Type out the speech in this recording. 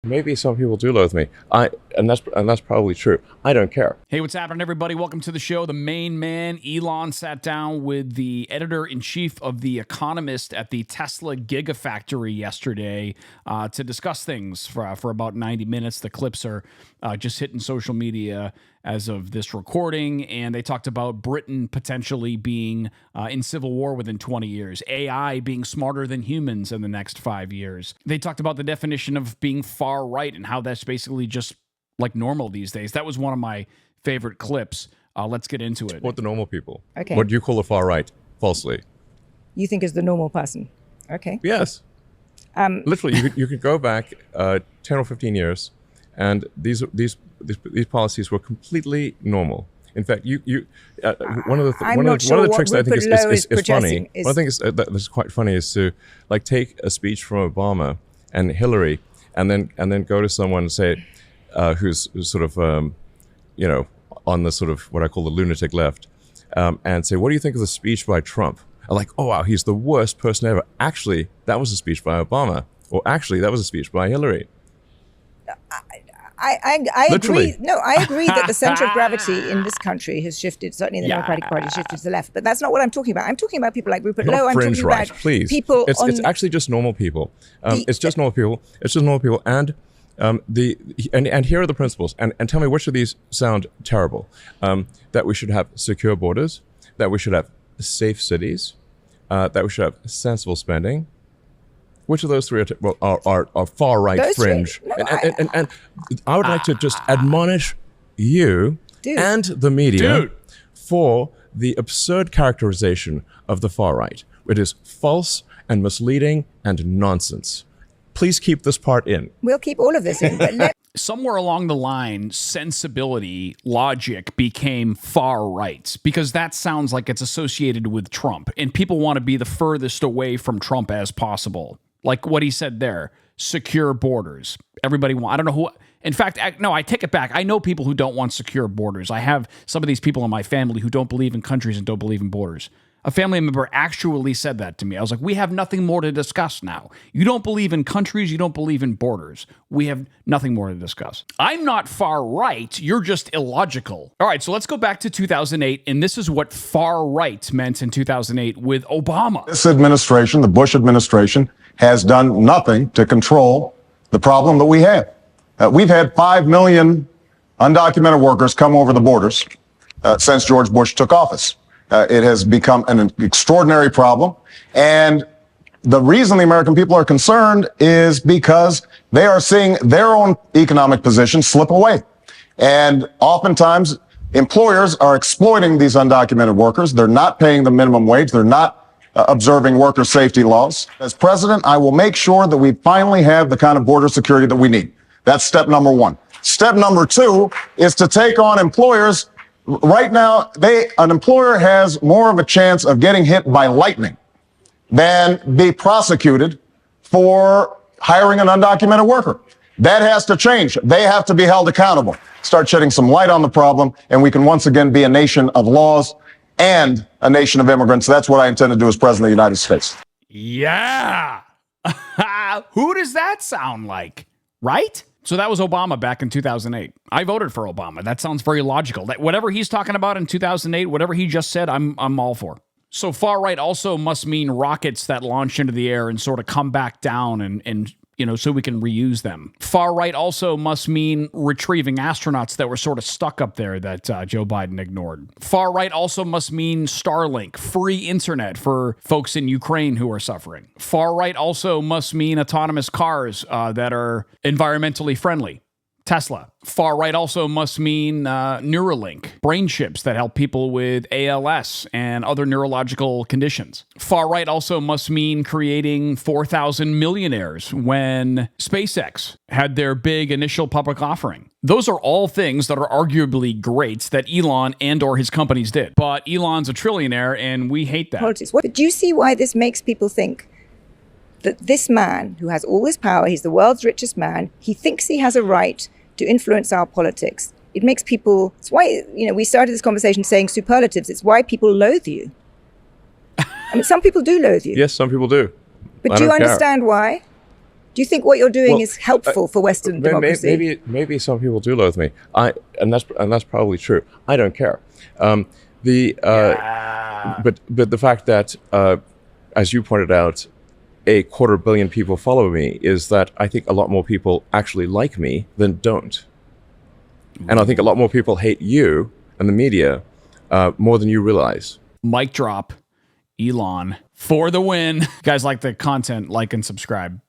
Maybe some people do loathe me. And that's probably true. I don't care. Hey, what's happening, everybody? Welcome to the show. The main man, Elon, sat down with the editor-in-chief of The Economist at the Tesla Gigafactory yesterday to discuss things for about 90 minutes. The clips are just hitting social media as of this recording, and they talked about Britain potentially being in civil war within 20 years, AI being smarter than humans in the next 5 years. They talked about the definition of being far right and how that's basically just like normal these days. That was one of my favorite clips. Let's get into it. What the normal people? Okay. What do you call the far right? Falsely. You think is the normal person? Okay. Yes. Literally, you could go back 10 or 15 years, and these policies were completely normal. In fact, one of the tricks that I think is funny. One thing that's quite funny is to like take a speech from Obama and Hillary, and then go to someone and say, who's sort of on the sort of what I call the lunatic left, and say, what do you think of the speech by Trump? I'm like, oh wow, he's the worst person ever. Actually, that was a speech by Obama, or actually, that was a speech by Hillary. I agree. No, I agree that the center of gravity in this country has shifted. Certainly, the Democratic Party has shifted to the left. But that's not what I'm talking about. I'm talking about people like Rupert Lowe. I'm talking right, about please. people. It's actually just normal people. It's just normal people. It's just normal people. And and here are the principles. And tell me which of these sound terrible. That we should have secure borders. That we should have safe cities. That we should have sensible spending. Which of those three are far right fringe? No, and I would like to just admonish you and the media for the absurd characterization of the far right. It is false and misleading and nonsense. Please keep this part in. We'll keep all of this in. But somewhere along the line, sensibility, logic became far right because that sounds like it's associated with Trump, and people want to be the furthest away from Trump as possible. Like what he said there, secure borders. Everybody I don't know who. In fact, I take it back. I know people who don't want secure borders. I have some of these people in my family who don't believe in countries and don't believe in borders. A family member actually said that to me. I was like, we have nothing more to discuss now. You don't believe in countries. You don't believe in borders. We have nothing more to discuss. I'm not far right. You're just illogical. All right, so let's go back to 2008. And this is what far right meant in 2008 with Obama. This administration, the Bush administration, has done nothing to control the problem that we have. We've had 5 million undocumented workers come over the borders since George Bush took office. It has become an extraordinary problem. And the reason the American people are concerned is because they are seeing their own economic position slip away. And oftentimes, employers are exploiting these undocumented workers. They're not paying the minimum wage. They're not observing worker safety laws. As president, I will make sure that we finally have the kind of border security that we need. That's step number one. Step number two is to take on employers. Right now, an employer has more of a chance of getting hit by lightning than be prosecuted for hiring an undocumented worker. That has to change. They have to be held accountable. Start shedding some light on the problem, and we can once again be a nation of laws and a nation of immigrants. That's what I intend to do as president of the United States. Yeah. Who does that sound like? Right? So that was Obama back in 2008. I voted for Obama. That sounds very logical. That whatever he's talking about in 2008, whatever he just said, I'm all for. So far right also must mean rockets that launch into the air and sort of come back down and so we can reuse them. Far right also must mean retrieving astronauts that were sort of stuck up there that Joe Biden ignored. Far right also must mean Starlink, free internet for folks in Ukraine who are suffering. Far right also must mean autonomous cars that are environmentally friendly. Tesla. Far right also must mean Neuralink, brain chips that help people with ALS and other neurological conditions. Far right also must mean creating 4,000 millionaires when SpaceX had their big initial public offering. Those are all things that are arguably great that Elon and or his companies did. But Elon's a trillionaire and we hate that. politics. But do you see why this makes people think that this man who has all this power, he's the world's richest man, he thinks he has a right to influence our politics? It makes people, it's why, we started this conversation saying superlatives. It's why people loathe you. I mean, some people do loathe you. Yes, some people do. But do you understand why? Do you think what you're doing is helpful for Western democracy? Maybe some people do loathe me. And that's probably true. I don't care. But the fact that, as you pointed out, 250 million people follow me is that I think a lot more people actually like me than don't. And I think a lot more people hate you and the media more than you realize. Mic drop. Elon for the win. Guys, like the content, like and subscribe.